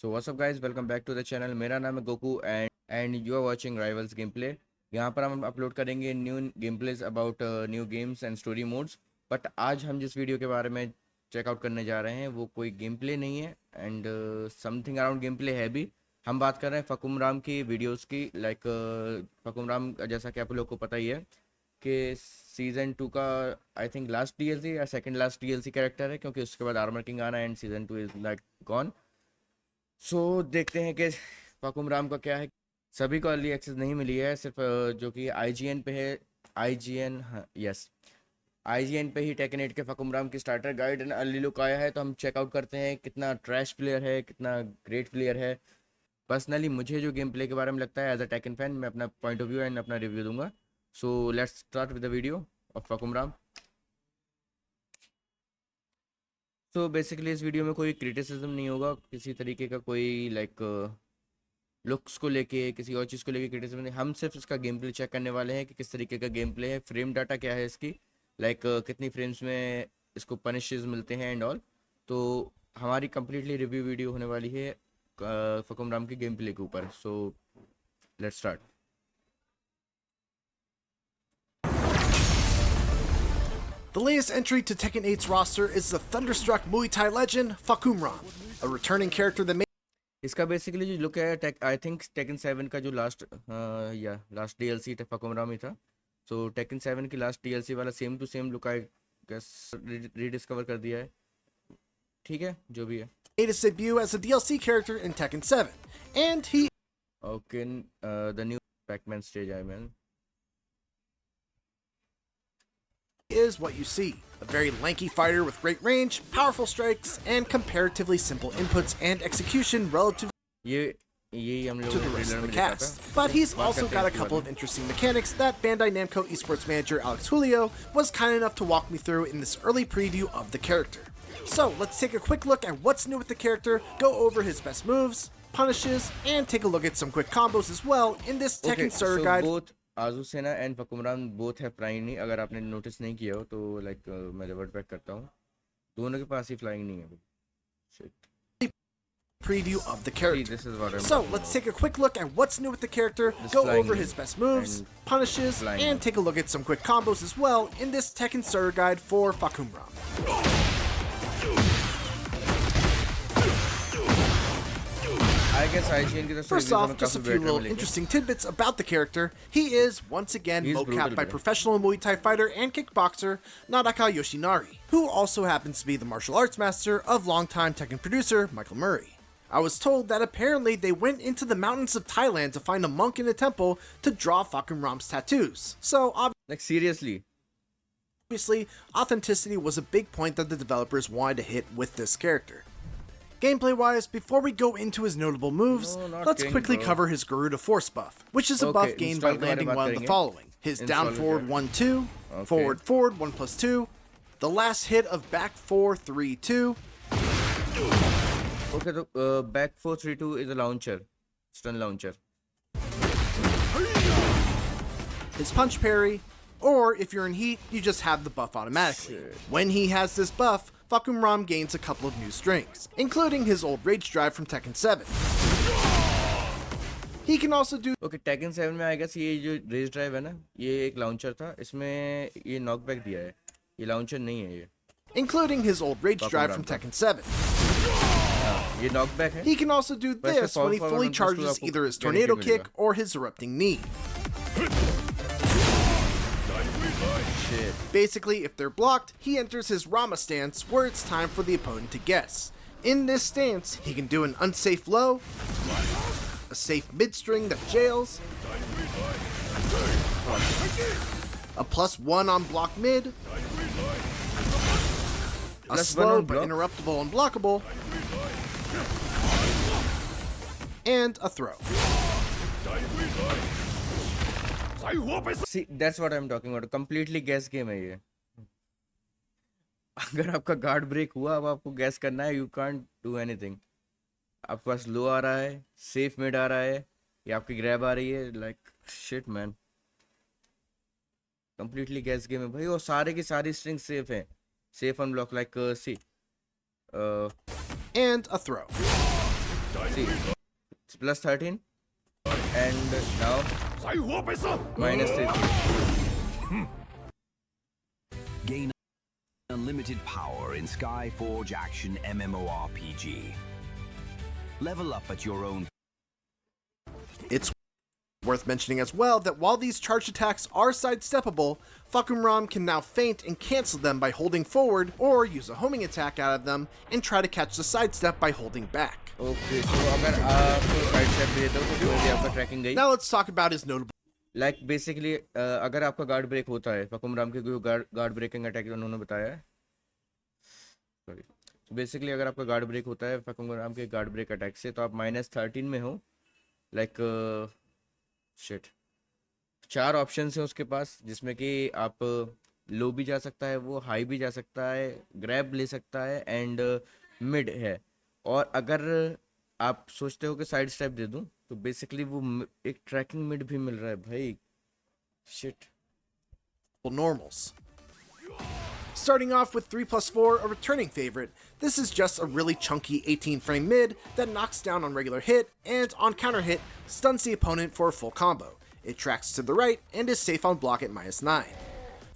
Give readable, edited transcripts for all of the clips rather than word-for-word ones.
So what's up guys, welcome back to the channel. मेरा नाम है Goku and you are watching rivals game play. यहाँ पर हम अपलोड करेंगे new game plays about new games and story modes. But आज हम जिस वीडियो के बारे में चेकआउट करने जा रहे हैं वो कोई गेम प्ले नहीं है and something around game play है भी। हम बात कर रहे हैं फकुमराम की वीडियोस की। फकुमराम, जैसा कि आप लोग को पता ही है कि सीज़न 2 का आई थिंक लास्ट डीएलसी या सेकंड लास्ट डीएलसी कैरेक्टर है, क्योंकि उसके बाद आर्मर किंग आना and season 2 is like gone. So देखते हैं कि फाकुम का क्या है। सभी को अर्ली एक्सेस नहीं मिली है, सिर्फ जो कि आईजीएन पे है। आईजीएन, हाँ यस, आईजीएन पे ही टेकन 8 के फाकुम की starter guide and early look आया है। तो हम चेकआउट करते हैं कितना ट्रैश प्लेयर है, कितना ग्रेट प्लेयर है। पर्सनली मुझे जो गेम प्ले के बारे में लगता है एज अ टेकन फैन, मैं अपना पॉइंट ऑफ व्यू एंड अपना रिव्यू दूंगा। So let's start with the video of Fahkumram. तो बेसिकली इस वीडियो में कोई क्रिटिसिज्म नहीं होगा किसी तरीके का, कोई लुक्स को लेके किसी और चीज़ को लेके क्रिटिसिज्म नहीं। हम सिर्फ इसका गेम प्ले चेक करने वाले हैं कि किस तरीके का गेम प्ले है, फ्रेम डाटा क्या है इसकी, कितनी फ्रेम्स में इसको पनिशेस मिलते हैं एंड ऑल। तो हमारी कंप्लीटली रिव्यू वीडियो होने वाली है फकुमराम के गेम प्ले के ऊपर। सो let's start. The latest entry to Tekken 8's roster is the thunderstruck Muay Thai legend Fahkumram, a returning character that made इसका बेसिकली जो लुक है, आई थिंक टेकन 7 का जो लास्ट डीएलसी फकुमराम ही था। सो टेकन 7 की last DLC वाला same to same look I guess rediscover कर दिया है। ठीक है, जो भी है। made his debut as a DLC character in Tekken 7, and he okay, the new Pac-Man stage I man. is what you see. A very lanky fighter with great range, powerful strikes, and comparatively simple inputs and execution relative ये हम लोग to the rest of the cast. But he's also got a couple of interesting mechanics that Bandai Namco esports manager Alex Julio was kind enough to walk me through in this early preview of the character. So let's take a quick look at what's new with the character, go over his best moves, punishes, and take a look at some quick combos as well in this Tekken starter guide. आजू सेना and फकुमरान both है flying नहीं, अगर आपने notice नहीं किया हो तो मैं रिवर्ट बैक करता हूँ, दोनों के पास ही फ्लाइंग नहीं है। Shit. Preview of the character. See, this is what I'm so talking let's about. take a quick look at what's new with the character, This go flying over in his best moves, and punishes, flying and in. take a look at some quick combos as well in this Tekken starter guide for Fahkumram. I guess IGN की तरफ से First reviews off, हमें just a काफी few better little मिलेंगे। interesting tidbits about the character. He is, once again, He's brutal, mocapped by man. professional Muay Thai fighter and kickboxer Nadaka Yoshinari, who also happens to be the martial arts master of longtime Tekken producer Michael Murray. I was told that apparently they went into the mountains of Thailand to find a monk in a temple to draw Fahkumram's tattoos. So Seriously, obviously, authenticity was a big point that the developers wanted to hit with this character. Gameplay wise, before we go into his notable moves, No, not let's king, quickly bro. cover his Garuda Force buff, which is a Okay, buff gained by install के बारे landing में बात one of the करेंगे। following: his down Install forward है। 1-2, Okay. forward forward 1+2, the last hit of back 4-3-2, okay, तो back 4-3-2 is a launcher, stun launcher. his punch parry, or if you're in heat, you just have the buff automatically. Shit. When he has this buff, Fahkumram gains a couple of new strings, including his old rage drive from Tekken 7. He can also do okay, taken 7 में I guess ये जो race drive है ना, ये एक लाउंचर था, इसमें ये नॉकबैक दिया है, ये लाउंचर नहीं है ये। including his old rage drive from Tekken 7. ये नॉकबैक है। He can also do But if this you when he fall fully forward and charges push, either his आपको tornado guarantee kick or his erupting knee. Shit. Basically, if they're blocked, he enters his Rama stance where it's time for the opponent to guess. In this stance, he can do an unsafe low, a safe mid-string that jails, a +1 on block mid, a +1 slow on but block? interruptible unblockable, and a throw. See, that's what I'm talking about. Completely guess game है ये। अगर आपका guard break हुआ, अब आपको gas करना है, you can't do anything. आपके पास लो आ रहा है, सेफ मिड आ रहा है, या आपकी ग्रैब आ रही है, shit man, completely gas game है भाई। और सारे की सारी स्ट्रिंग सेफ है, सेफ अनब्लॉक सी And a throw. See, it's plus 13, and now minus 3. Gain unlimited power in Skyforge Action MMORPG. Level up at your own. It's worth mentioning as well that while these charged attacks are sidesteppable, Fahkumram can now feint and cancel them by holding forward or use a homing attack out of them and try to catch the sidestep by holding back. Okay, so अगर आप side step दे दो तो कोई भी आपका tracking गई. Now let's talk about his notable Like basically अगर आपका guard break होता है, फकुमराम के कोई guard breaking attack उन्होंने बताया है. Sorry. So basically अगर आपका guard break होता है फकुमराम के guard break attack से तो आप minus 13 में हो. Like शिट 4 ऑप्शन हैं उसके पास जिसमें कि आप लो भी जा सकता है, वो हाई भी जा सकता है, ग्रैब ले सकता है एंड मिड है. और अगर आप सोचते हो कि साइड स्टेप दे दूं तो बेसिकली वो एक ट्रैकिंग मिड भी मिल रहा है भाई. Shit. normals. Starting off with 3+4, a returning favorite, this is just a really chunky 18-frame mid that knocks down on regular hit and, on counter hit, stuns the opponent for a full combo. It tracks to the right and is safe on block at -9.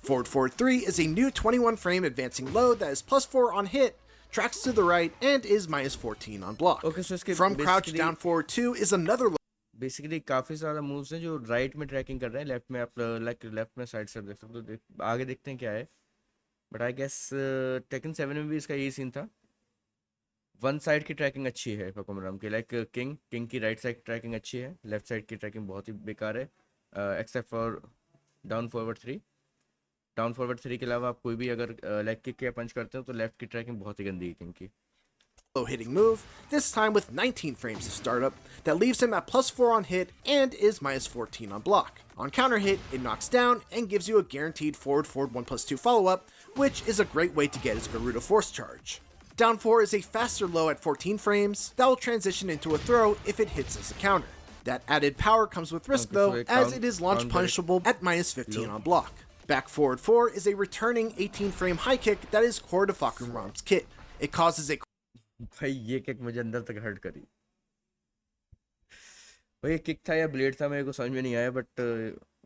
Forward 3 is a new 21-frame advancing load that is +4 on hit, tracks to the right, and is -14 on block. Okay, so From crouch down forward 2 is another load. Basically काफ़ी सारा moves हैं जो right में trekking कर रहे हैं, left में आप लाइक लेफ्ट में साइड स्टेप देख सकते हो. आगे देखते हैं क्या है. बट आई गेस टेकन 7 में भी इसका यही सीन था. वन साइड की ट्रैकिंग अच्छी है फकुमराम की. लाइक किंग की राइट साइड ट्रैकिंग अच्छी है, लेफ्ट साइड की ट्रैकिंग बहुत ही बेकार है except for down forward 3. Down forward 3 के अलावा आप कोई भी अगर लाइक किक या पंच करते हो तो लेफ्ट की ट्रैकिंग बहुत ही गंदी है किंग की. Low hitting move, this time with 19 frames of startup, that leaves him at +4 on hit and is -14 on block. On counter hit, it knocks down and gives you a guaranteed forward 1+2 follow-up, which is a great way to get his Garuda Force charge. Down 4 is a faster low at 14 frames that will transition into a throw if it hits as a counter. That added power comes with risk though, as it is launch punishable at -15 on block. Back forward 4 is a returning 18-frame high kick that is core to Fahkumram's kit. It causes a भाई ये kick मुझे अंदर तक hurt करी भाई. ये kick था या ब्लेड था मेरे को समझ में नहीं आया, बट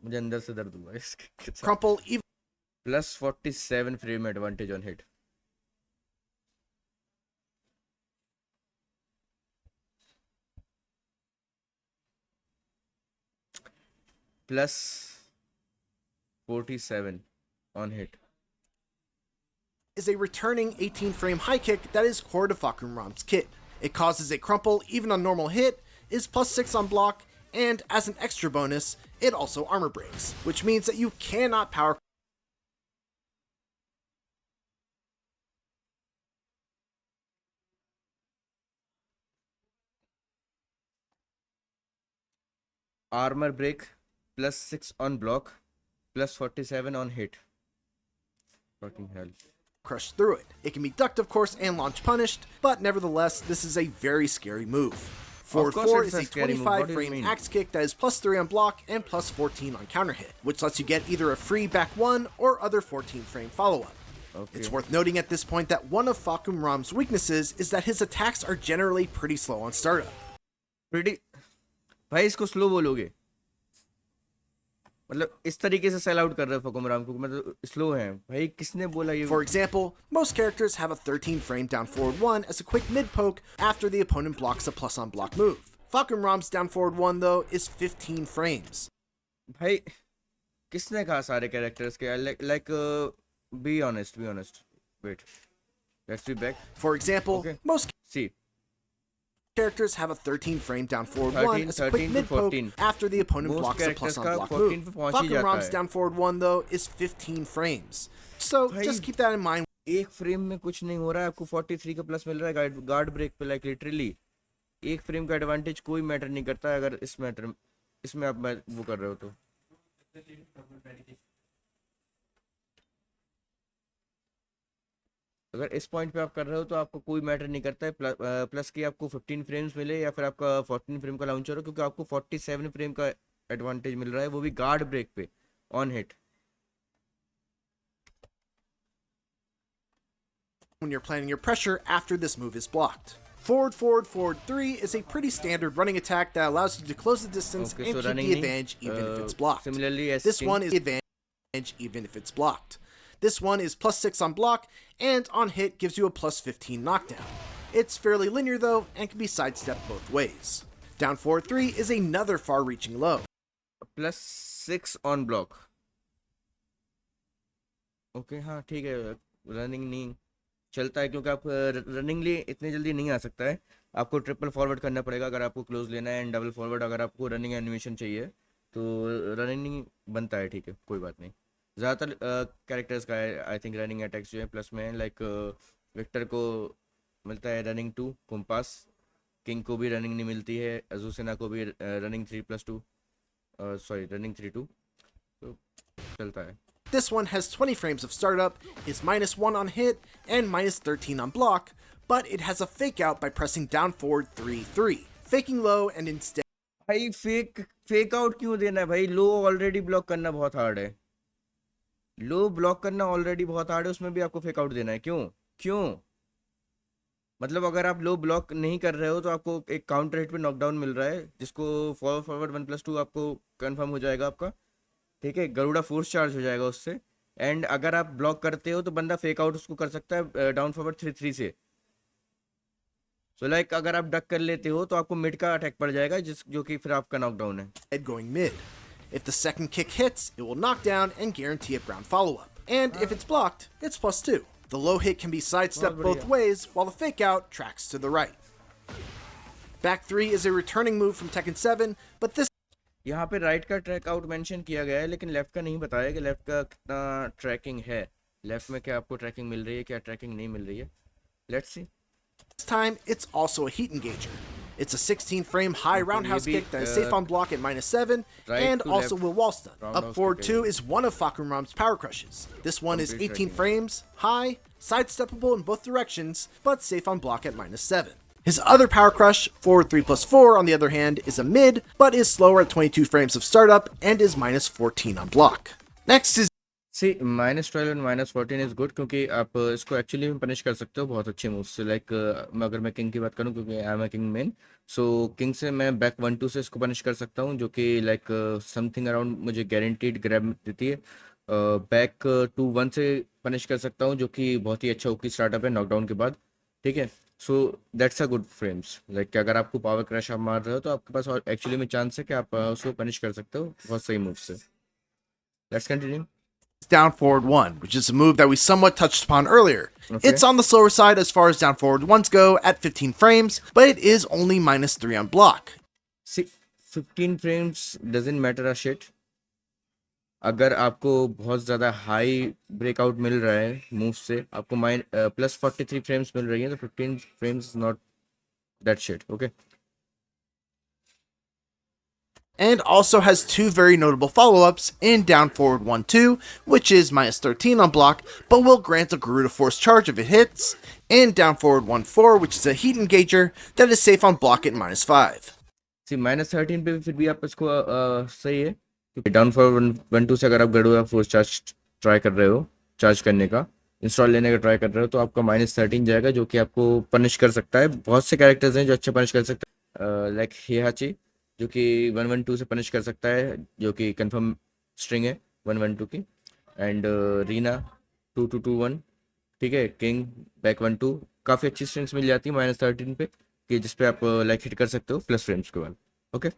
मुझे अंदर से दर्द हुआ इस किक के साथ. crumple even plus 47 frame advantage on hit. Plus 47 on hit is a returning 18-frame high kick that is core to Fahkumram's kit. It causes a crumple even on normal hit, is +6 on block, and as an extra bonus, it also armor breaks, which means that you cannot power armor break, plus 6 on block, plus 47 on hit. Fucking hell. crush through it. It can be ducked, of course, and launch punished, but nevertheless, this is a very scary move. Forward 4 is a 25-frame axe kick that is +3 on block and +14 on counter hit, which lets you get either a free back 1 or other 14-frame follow-up. Okay. It's worth noting at this point that one of Fahkumram's weaknesses is that his attacks are generally pretty slow on startup. भाई इसको slow बोलोगे, मतलब इस तरीके से sell out कर रहे हैं फकुमराम को, मतलब स्लो हैं भाई. किसने बोला ये? For example, most characters have a 13-frame down forward 1 as a quick mid poke after the opponent blocks a plus on block move. Fahkumram's down forward 1 though is 15 frames. भाई किसने कहा सारे कैरेक्टर्स के? like be honest. Wait, let's be back. For example, okay. Most See, characters have a 13-frame down forward 1 as a quick mid poke after the opponent most blocks a plus on block move. Fahkumram's Fahkumram's down forward 1 though is 15 frames. So just keep that in mind. एक frame में कुछ नहीं हो रहा है, आपको 43 का plus मिल रहा है गार्ड ब्रेक पे. लाइक लिटरली एक फ्रेम का एडवांटेज कोई मैटर नहीं करता है अगर इसमें आप वो कर रहे हो तो. अगर इस पॉइंट पे आप कर रहे हो तो आपको कोई मैटर नहीं करता है प्लस कि आपको 15 फ्रेम्स मिले या फिर आपका 14 फ्रेम का लाउंचर हो, क्योंकि आपको 47 फ्रेम का एडवांटेज मिल रहा है, वो भी गार्ड ब्रेक पे on hit. When you're planning your pressure after this move is blocked. Forward, forward, forward 3 is a pretty standard running attack that allows you to close the distance Okay, and so keep running the knee, advantage even if it's blocked. similarly as This king. one is the advantage even if it's blocked. This one is plus 6 on block, and on hit gives you a plus 15 knockdown. It's fairly linear though, and can be sidestepped both ways. Down forward 3 is another far-reaching low. +6 on block. Okay हाँ ठीक है, running नहीं चलता है क्योंकि आप running लिए इतनी जल्दी नहीं आ सकता है, आपको ट्रिपल फॉरवर्ड करना पड़ेगा अगर आपको क्लोज लेना है, एंड डबल फॉरवर्ड अगर आपको रनिंग एनिमेशन चाहिए, तो रनिंग नहीं बनता है, ठीक है कोई बात नहीं। ज़्यादातर कैरेक्टर्स का है आई थिंक रनिंग अटैक्स जो है प्लस में, लाइक विक्टर को मिलता है रनिंग 2 कुम्पास, किंग को भी रनिंग नहीं मिलती है, अजूसेना को भी रनिंग 3+2 सॉरी रनिंग 3-2, तो चलता है। This one has 20 frames of startup, is -1 on hit, and -13 on block, but it has a fake out by pressing down forward 3-3, faking low and instead भाई फेक आउट क्यों देना है भाई? लो already block करना बहुत हार्ड है, लो block करना already बहुत हार्ड है, उसमें भी आपको फेक आउट देना है, क्यों क्यों? मतलब अगर आप लो ब्लॉक नहीं कर रहे हो तो आपको एक काउंटर हिट पे नॉकडाउन मिल रहा है, जिसको फॉरवर्ड 1+2 आपको कंफर्म हो जाएगा आपका, ठीक है, गरुड़ा फोर्स चार्ज हो जाएगा उससे, एंड अगर आप ब्लॉक करते हो तो बंदा फेक आउट उसको कर सकता है डाउन फॉरवर्ड 3-3 से। सो लाइक अगर आप डक कर लेते हो तो आपको मिड का अटैक पड़ जाएगा, जो कि फिर आपका नॉकडाउन है। going mid. If the second kick hits, it will knock down and guarantee a ground follow-up. And if it's blocked, it's +2. The low hit can be sidestepped both ways, while the fake out tracks to the right. Back 3 is a returning move from Tekken 7, but this यहाँ पे right का track out mention किया गया है, लेकिन left का नहीं बताया कि लेफ्ट का कितना ट्रैकिंग है, लेफ्ट में क्या आपको ट्रैकिंग मिल रही है, क्या ट्रैकिंग नहीं मिल रही है, let's see. time, it's also a heat engager. It's a 16-frame high roundhouse kick that is safe on block at -7, and also will wall stun. Up forward 2 is one of Fahkumram's power crushes. This one is 18 frames, high, sidesteppable in both directions, but safe on block at -7. His other power crush, forward 3+4, on the other hand, is a mid, but is slower at 22 frames of startup and is -14 on block. Next is सी -12 और -14 is good, क्योंकि आप इसको actually में punish कर सकते हो बहुत अच्छे मूव से, लाइक अगर मैं किंग की बात करूँ, क्योंकि I am a king main, so king से मैं बैक 1-2 से इसको पनिश कर सकता हूँ, जो कि लाइक समथिंग अराउंड मुझे गारंटीड ग्रैब देती है। बैक 2-1 से पनिश कर सकता हूँ, जो कि बहुत ही अच्छा ओकी स्टार्टअप है नॉकडाउन के बाद, ठीक है। So that's a good frames, like अगर आपको पावर क्रश आप मार रहे हो तो आपके पास एक्चुअली में चांस है कि आप उसको पनिश कर सकते हो बहुत सही मूव से। Let's continue. down forward 1, which is a move that we somewhat touched upon earlier. Okay. It's on the slower side as far as down forward 1s go at 15 frames, but it is only -3 on block. See, 15 frames doesn't matter a shit. अगर आपको बहुत ज़्यादा high breakout मिल रहा है move से, आपको +43 frames मिल रही है, तो 15 frames is not that shit, okay. And also has two very notable follow-ups in down forward 1-2, which is -13 on block, but will grant a Garuda Force charge if it hits, and down forward 1-4, which is a heat engager that is safe on block at -5. सी -13 पे भी फिर भी आप इसको सही है, क्योंकि down forward 1-2 से अगर आप गरुड़ा फोर्स चार्ज ट्राई कर रहे हो, चार्ज करने का इंस्टॉल लेने का ट्राई कर रहे हो, तो आपका -13 जाएगा, जो कि आपको पनिश कर सकता है। बहुत से कैरेक्टर्स हैं जो अच्छा पनिश कर सकते हैं, लाइक हिहाची जो कि 1-1-2 से पनिश कर सकता है, जो कि कंफर्म स्ट्रिंग है 1-1-2 की, एंड रीना 2-2-2-1, ठीक है, किंग बैक 1-2, काफ़ी अच्छी स्ट्रिंग्स मिल जाती है -13 पे, कि जिस पे आप लाइक हिट कर सकते हो प्लस फ्रेम्स के बाद, okay.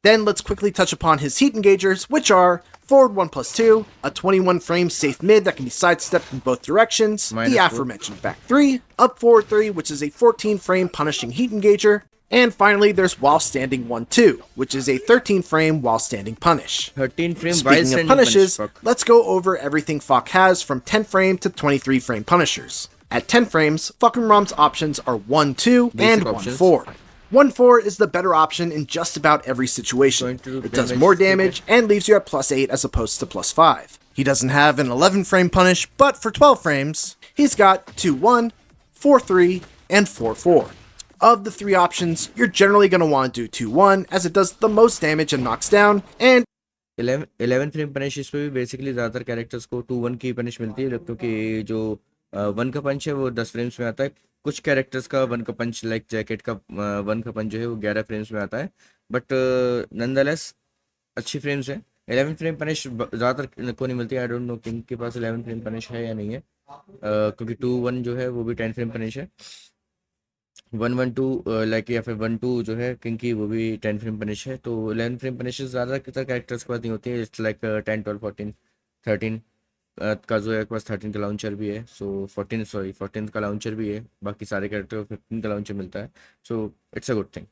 Then let's quickly touch upon his heat engagers, which are forward 1+2, a 21-frame safe mid that can be sidestepped in both directions, the aforementioned back 3, up forward 3, which is a 14-frame punishing heat engager, and finally there's while standing 1-2, which is a 13-frame while standing punish. 13 frame Speaking of punishes, let's go over everything Fahk has from 10-frame to 23-frame punishers. At 10 frames, Fahkumram's options are 1-2 and 1-4. 1-4 is the better option in just about every situation. It does more damage and leaves you at +8 as opposed to +5. He doesn't have an 11-frame punish, but for 12 frames, he's got 2-1, 4-3, and 4-4. Of the three options, you're generally going to want to do 2-1 as it does the most damage and knocks down, and 11 frame punish इस पे भी basically ज़्यादातर characters को 2-1 की punish मिलती है, क्योंकि जो 1 का पंच है वो 10 फ्रेम्स में आता है, कुछ कैरेक्टर्स का वन का पंच लाइक जैकेट का वन का पंच जो है वो 11 फ्रेम्स में आता है, बट नंदलेस अच्छी फ्रेम्स है। 11 फ्रेम पनिश ज़्यादातर को नहीं मिलती। आई डोंट नो किंग के पास 11 फ्रेम पनिश है या नहीं है, क्योंकि 2-1 जो है वो भी 10 फ्रेम पनिश है। 1-1-2 लाइक या फिर 1-2 जो है किंग की वो भी 10 फ्रेम पनिश है। तो 11 फ्रेम पनिश ज़्यादातर कैरेक्टर्स के पास नहीं होती है। इट्स लाइक 10 12 14 13 का जो है के पास 13 का लाउंचर भी है, सो 14 का लाउंचर भी है। बाकी सारे कैरेक्टर को 15 का लाउंचर मिलता है, so it's a good thing.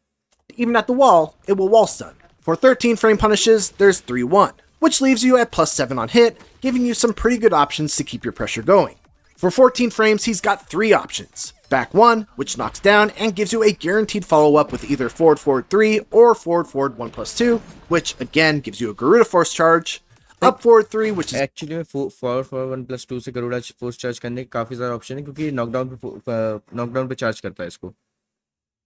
Even at the wall, it will wall stun. For 13 frame punishes, there's 3-1, which leaves you at plus 7 on hit, giving you some pretty good options to keep your pressure going. For 14 frames, he's got 3 options. Back 1, which knocks down and gives you a guaranteed follow-up with either forward forward 3 or forward forward 1 plus 2, which again gives you a Garuda Force charge. Up forward 3, which is actually में for 1+2 से Garuda force charge करने के काफ़ी सारे option है, क्योंकि knockdown पे charge करता है इसको।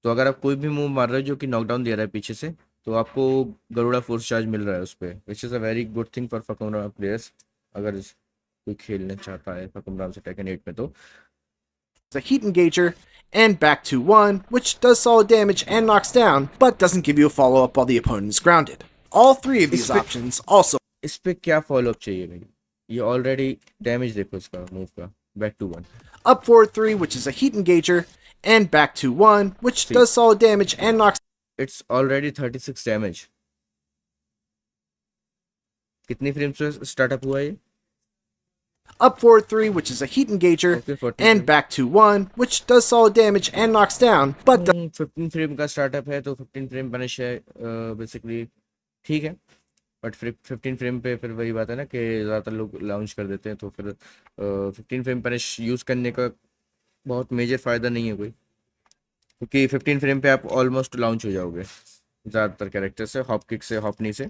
तो अगर आप कोई भी मूव मार रहे हो जो कि नॉकडाउन दे रहा है पीछे से, तो आपको गरुड़ा फोर्स चार्ज मिल रहा है उस पर, which is a very good thing for Fahkumram players. अगर कोई खेलना चाहता है फकुमराम से टेकन 8 में तो a heat engager, and back to 1, which does solid damage and knocks down, but doesn't give you a follow-up while the opponent is grounded. All 3 of these options also इस पे क्या फॉलोअप चाहिए भाई? ये already damage देखो इसका move का, back to 1। up forward 3, which is a heat engager, and back to 1, which See. does solid damage and knocks it's already 36 damage. कितनी फ्रेम्स पे स्टार्टअप हुआ ये? up forward 3, which is a heat engager, Okay, 14 and frames. back to 1, which does solid damage and knocks down, but 15 frame का startup है, तो 15 frame punish है basically, ठीक है। बट फिर 15 फ्रेम पे फिर वही बात है ना कि ज़्यादातर लोग लाउंच कर देते हैं, तो फिर 15 फ्रेम पनिश यूज़ करने का बहुत मेजर फ़ायदा नहीं है कोई, क्योंकि 15 फ्रेम पे आप ऑलमोस्ट लाउंच हो जाओगे ज़्यादातर कैरेक्टर से, हॉप किक से, हॉपनी से।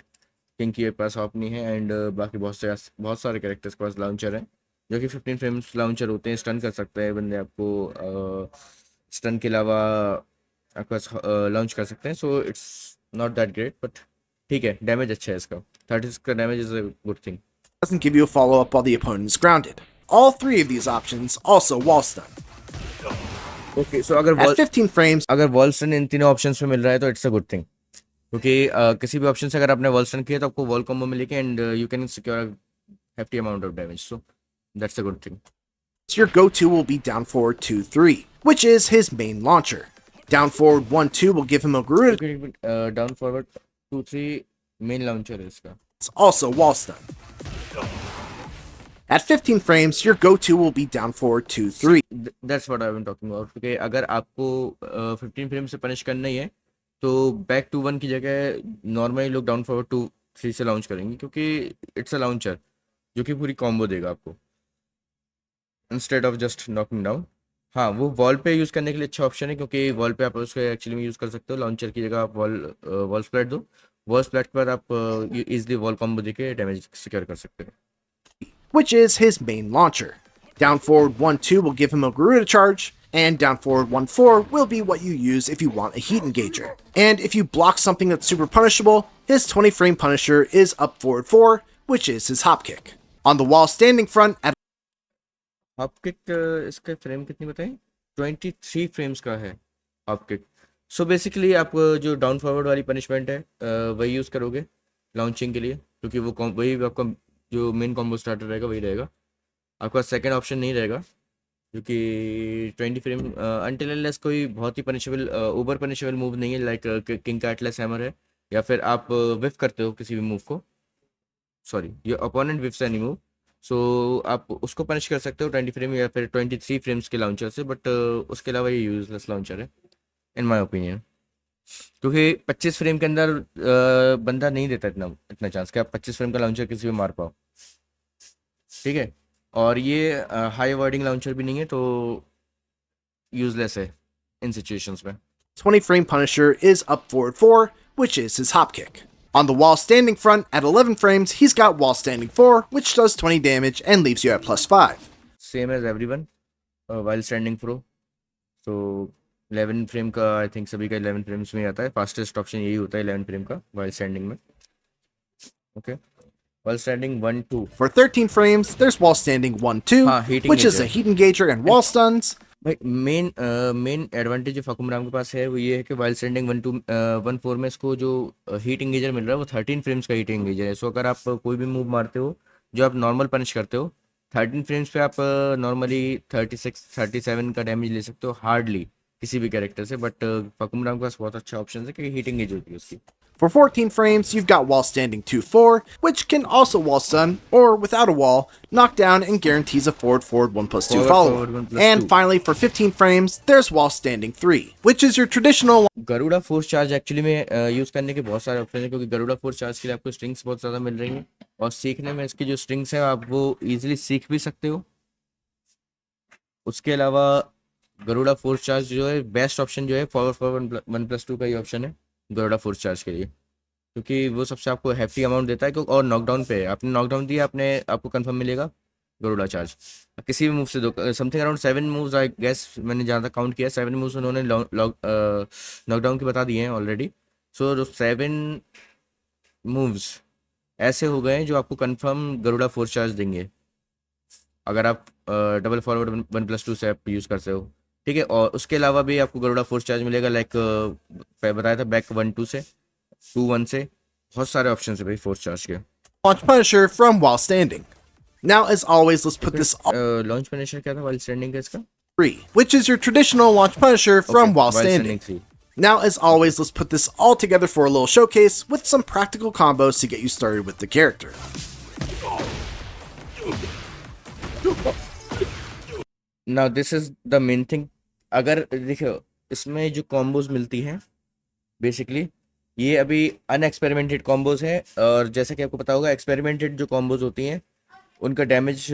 किंग के पास हॉपनी है, एंड बाकी बहुत सारे कैरेक्टर्स के पास लाउंचर हैं जो कि 15 फ्रेम्स लाउंचर होते हैं। स्टन कर सकते हैं बंदे आपको, स्टन के अलावा आपके पास लॉन्च कर सकते हैं। So it's not that great, but ठीक है, डैमेज अच्छा है इसका। 36 का damage is a good thing. doesn't give you a follow-up while the opponent is grounded. All 3 of these options also wall stun. Okay, so At 15 frames, अगर wall stun इन तीनों options में मिल रहा है तो इट्स अ गुड थिंग, क्योंकि किसी भी option से अगर आपने वॉल स्टन किया तो आपको वॉल कॉम्बो मिलेगी, and you can secure hefty amount of damage, so that's a good thing. your go-to will be down forward 2-3, which is his main launcher. Down forward 1-2 will give him a Garuda, Down forward 2-3 main launcher है इसका। it's also wall stun. At 15 frames, your go-to will be down forward 2-3. That's what I've been talking about, क्योंकि अगर आपको 15 frame से punish करना ही है तो back to 1 की जगह नॉर्मली लोग डाउन फॉरवर्ड 2-3 से लॉन्च करेंगे, क्योंकि इट्स अ लाउंचर जो कि पूरी कॉम्बो देगा आपको instead of just knocking down. हाँ, वो वॉल पे यूज़ करने के लिए अच्छा ऑप्शन है, क्योंकि वॉल पे आप उसको एक्चुअली में यूज़ कर सकते हो। लॉन्चर की जगह आप वॉल स्प्लैट दो, वॉल स्प्लैट के बाद आप इजीली वॉल कॉम्बो देके डैमेज सिक्योर कर सकते हो। which is his main launcher. Down forward 1-2 will give him a Garuda charge, and down forward 1-4 will be what you use if you want a heat engager. And if you block something that's super punishable, his 20 frame punisher is up forward 4, which is his hop kick. On the wall standing front at hop kick इसका frame कितनी बताएं? 23 frames का है hop kick. So basically आप जो down forward वाली punishment है वही यूज़ करोगे लॉन्चिंग के लिए, क्योंकि वो वही आपका जो मेन कॉम्बो स्टार्टर रहेगा वही रहेगा। आपका सेकंड ऑप्शन नहीं रहेगा, क्योंकि 20 फ्रेम अनटिल अनलेस कोई बहुत ही पनिशेबल ओवर पनिशेबल मूव नहीं है, लाइक किंग का एटलस हैमर है, या फिर आप विफ करते हो किसी भी मूव को, sorry your opponent whiffs any move, so आप उसको पनिश कर सकते हो 20 फ्रेम या फिर 23 फ्रेम्स के लाउंचर से। बट उसके अलावा ये यूजलेस लाउंचर है इन माय ओपिनियन, क्योंकि 25 फ्रेम के अंदर बंदा नहीं देता इतना इतना चांस कि आप 25 फ्रेम का लाउंचर किसी भी मार पाओ, ठीक है। और ये हाई वर्डिंग लाउंचर भी नहीं है, तो यूजलेस है इन सिचुएशंस में। 20 frame punisher is up forward 4, which is his hop kick. On the wall standing front at 11 frames, he's got wall standing 4, which does 20 damage and leaves you at plus 5. Same as everyone while standing pro. तो 11 frame का I think सभी का 11 frames में आता है। Fastest option यही होता है 11 फ्रेम का वाइल स्टैंडिंग में। Okay, while standing 1-2। For 13 frames, there's wall standing 1-2, हाँ, heat which is a engager। heat engager and wall stuns. भाई मेन एडवांटेज जो फकुमराम के पास है वो ये है कि वाइल स्टैंडिंग 1-4 में इसको जो हीट इंगेजर मिल रहा है वो 13 फ्रेम्स का हीट इंगेजर है। सो अगर आप कोई भी मूव मारते हो जो आप नॉर्मल पनिश करते हो 13 फ्रेम्स पे आप नॉर्मली 36-37 का डैमेज ले सकते हो हार्डली किसी भी कैरेक्टर से। बट फकुमराम के पास बहुत अच्छा ऑप्शन है कि हीट इंगेज होती है उसकी। For 14 frames, you've got wall standing 2-4, which can also wall stun, or without a wall, knock down and guarantees a forward 1+2 forward follow forward up. One plus And two finally, for 15 frames, there's wall standing 3, which is your traditional. Garuda force charge actually में use करने के बहुत सारे option हैं क्योंकि Garuda force charge के लिए आपको स्ट्रिंग्स बहुत ज़्यादा मिल रही हैं और सीखने में इसकी जो स्ट्रिंग्स है आप वो इजीली सीख भी सकते हो। उसके अलावा गरुड़ा फोर्स चार्ज जो है बेस्ट ऑप्शन जो है फॉरवर्ड फॉरवर्ड 1+2 का ही ऑप्शन है गरुड़ा फोर्स चार्ज के लिए क्योंकि वो सबसे आपको हैफ्टी अमाउंट देता है क्योंकि और नॉकडाउन पे है आपने नॉकडाउन दिया आपने आपको कंफर्म मिलेगा गरुड़ा चार्ज किसी भी मूव से दो something around 7 moves I guess मैंने जहाँ तक काउंट किया 7 मूव्स उन्होंने नॉकडाउन के बता दिए हैं ऑलरेडी। सो जो 7 मूव्स ऐसे हो गए हैं जो आपको कंफर्म गरुड़ा फोर्स चार्ज देंगे अगर आप डबल फॉरवर्ड 1+2 से आप यूज़ करते हो। ठीक है और उसके अलावा भी आपको गरुड़ा फोर्स चार्ज मिलेगा लाइक बताया था बैक 1-2 से 2-1 से बहुत सारे ऑप्शन है भाई फोर्स चार्ज के। Launch Punisher from while standing. Now, as always, let's put this all launch finisher क्या था वाइल स्टैंडिंग का इसका? 3, which is your traditional Launch Punisher okay from while while standing. Standing 3। Now, as always, let's put this all together for a little showcase with some practical combos to get you started with the character. Now this is the main thing. अगर देखो इसमें जो combos मिलती हैं basically ये अभी अनएक्सपेरिमेंटेड combos हैं और जैसा कि आपको पता होगा एक्सपेरिमेंटेड जो कॉम्बोज होती हैं उनका डैमेज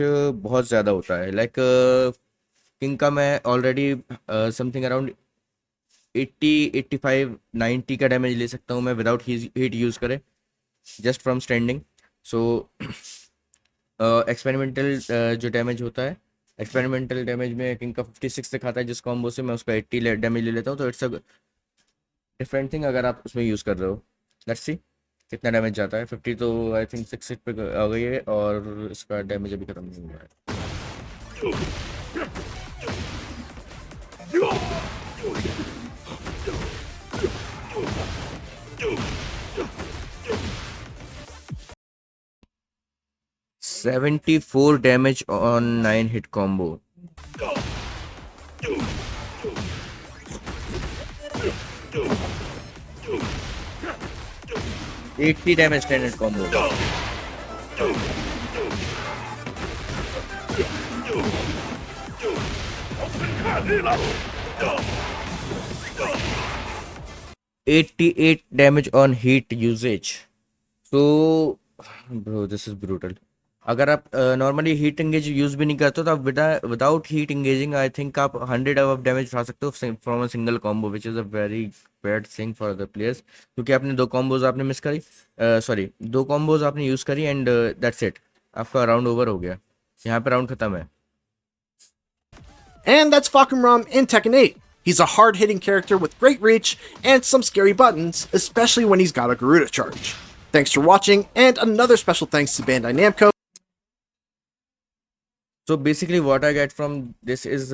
बहुत ज़्यादा होता है। लाइक किंग का मैं ऑलरेडी समथिंग अराउंड 80 85 90 का डैमेज ले सकता हूँ मैं विदाउट हीट यूज़ करे just from standing. So experimental जो डैमेज होता है एक्सपेरिमेंटल डैमेज में किंग का 56 दिखाता है जिस कॉम्बो से मैं उसका 80 डैमेज ले लेता हूँ तो इट्स अ डिफरेंट थिंग अगर आप उसमें यूज़ कर रहे हो। लेट्स सी कितना डैमेज जाता है 50 तो आई थिंक 6 पे आ गई है और इसका डैमेज अभी खत्म नहीं हुआ है। 74 damage on 9 hit combo. Eighty damage 10 hit combo. $88 damage on heat usages. तो ब्रो दिस इज ब्रूटल। अगर आप नॉर्मली हीट इंगेज यूज भी नहीं करते हो तो आप without heat engaging I think आप 100 अब डैमेज उठा सकते हो from a single combo which is a very bad thing for the players क्योंकि आपने दो कॉम्बोज आपने मिस करी सॉरी दो कॉम्बोज आपने यूज़ करी एंड दैट्स इट आपका राउंड ओवर हो गया यहाँ पे राउंड खत्म है। And that's Fahkumram in Tekken 8. He's a hard-hitting character with great reach and some scary buttons, especially when he's got a Garuda charge. Thanks for watching, and another special thanks to Bandai Namco. So basically what I get from this is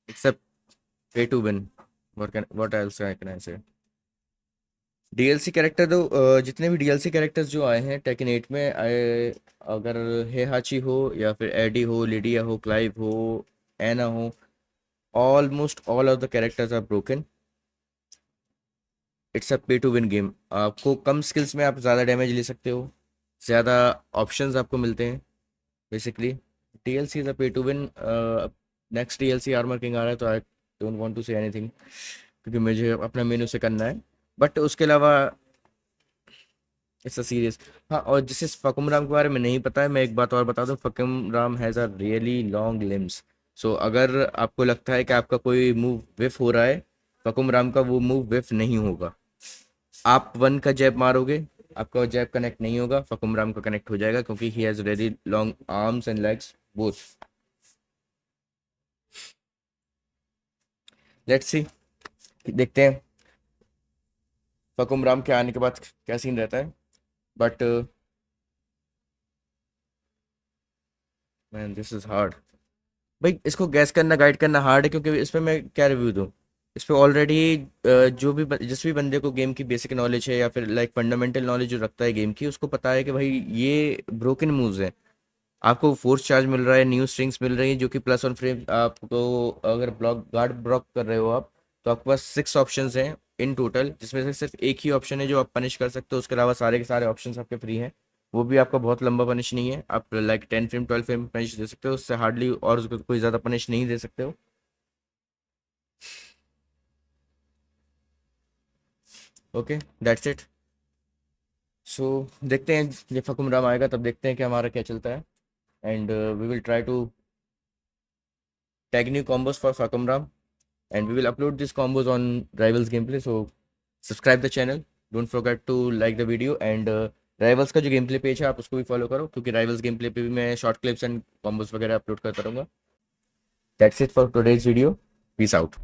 it's a pay to win. What else can I say? DLC character तो जितने भी DLC characters जो आए हैं taken 8 में आए अगर हेहाची हो या फिर एडी हो लिडिया हो क्लाइव हो एना हो almost all of the characters are broken. It's a pay to win game. आपको कम स्किल्स में आप ज़्यादा डैमेज ले सकते हो ज़्यादा ऑप्शंस आपको मिलते हैं basically. DLC is a pay to win. Next DLC Armor King आ रहा है तो I don't want to say anything क्योंकि मुझे अपना मेनू से करना है बट उसके अलावा इट्स अ सीरियस। हाँ और जिसे फकुमराम के बारे में नहीं पता है मैं एक बात और बता दूं Fahkumram has a really long limbs. So अगर आपको लगता है कि आपका कोई मूव विफ हो रहा है फकुमराम का वो मूव विफ नहीं होगा। आप वन का जैब मारोगे आपका जैब कनेक्ट नहीं होगा फकुमराम का कनेक्ट हो जाएगा क्योंकि he has very long arms and legs both. Let's see देखते हैं फकुमराम के आने के बाद क्या सीन रहता है but man this is hard. भाई इसको गैस करना गाइड करना हार्ड है, क्योंकि इस पे मैं क्या रिव्यू दूँ। इस पे ऑलरेडी जो भी जिस भी बंदे को गेम की बेसिक नॉलेज है या फिर लाइक फंडामेंटल नॉलेज जो रखता है गेम की, उसको पता है कि भाई ये ब्रोकन मूव्स हैं। आपको फोर्स चार्ज मिल रहा है, न्यू स्ट्रिंग्स मिल रही है जो कि प्लस वन फ्रेम आपको, अगर ब्लॉक गार्ड ब्लॉक कर रहे हो आप, तो आपके पास 6 ऑप्शंस हैं इन टोटल, जिसमें से सिर्फ एक ही ऑप्शन है जो आप पनिश कर सकते हो, उसके अलावा सारे के सारे ऑप्शंस आपके फ्री हैं। वो भी आपका बहुत लंबा पनिश नहीं है, आप लाइक 10 फ्रेम 12 फ्रेम पनिश दे सकते हो, उससे हार्डली और उसको कोई ज़्यादा पनिश नहीं दे सकते हो। Okay, that's it. सो देखते हैं, जब फकुमराम आएगा तब देखते हैं कि हमारा क्या चलता है, and we will try to tag new combos for Fahkumram, and we will upload these combos on Rivals gameplay. So subscribe the channel, don't forget to like the video, and Rivals का जो gameplay page है आप उसको भी follow करो, क्योंकि Rivals gameplay पे भी मैं शॉर्ट क्लिप्स एंड कॉम्बोज वगैरह अपलोड करता रहूँगा। That's it for today's video. Peace out.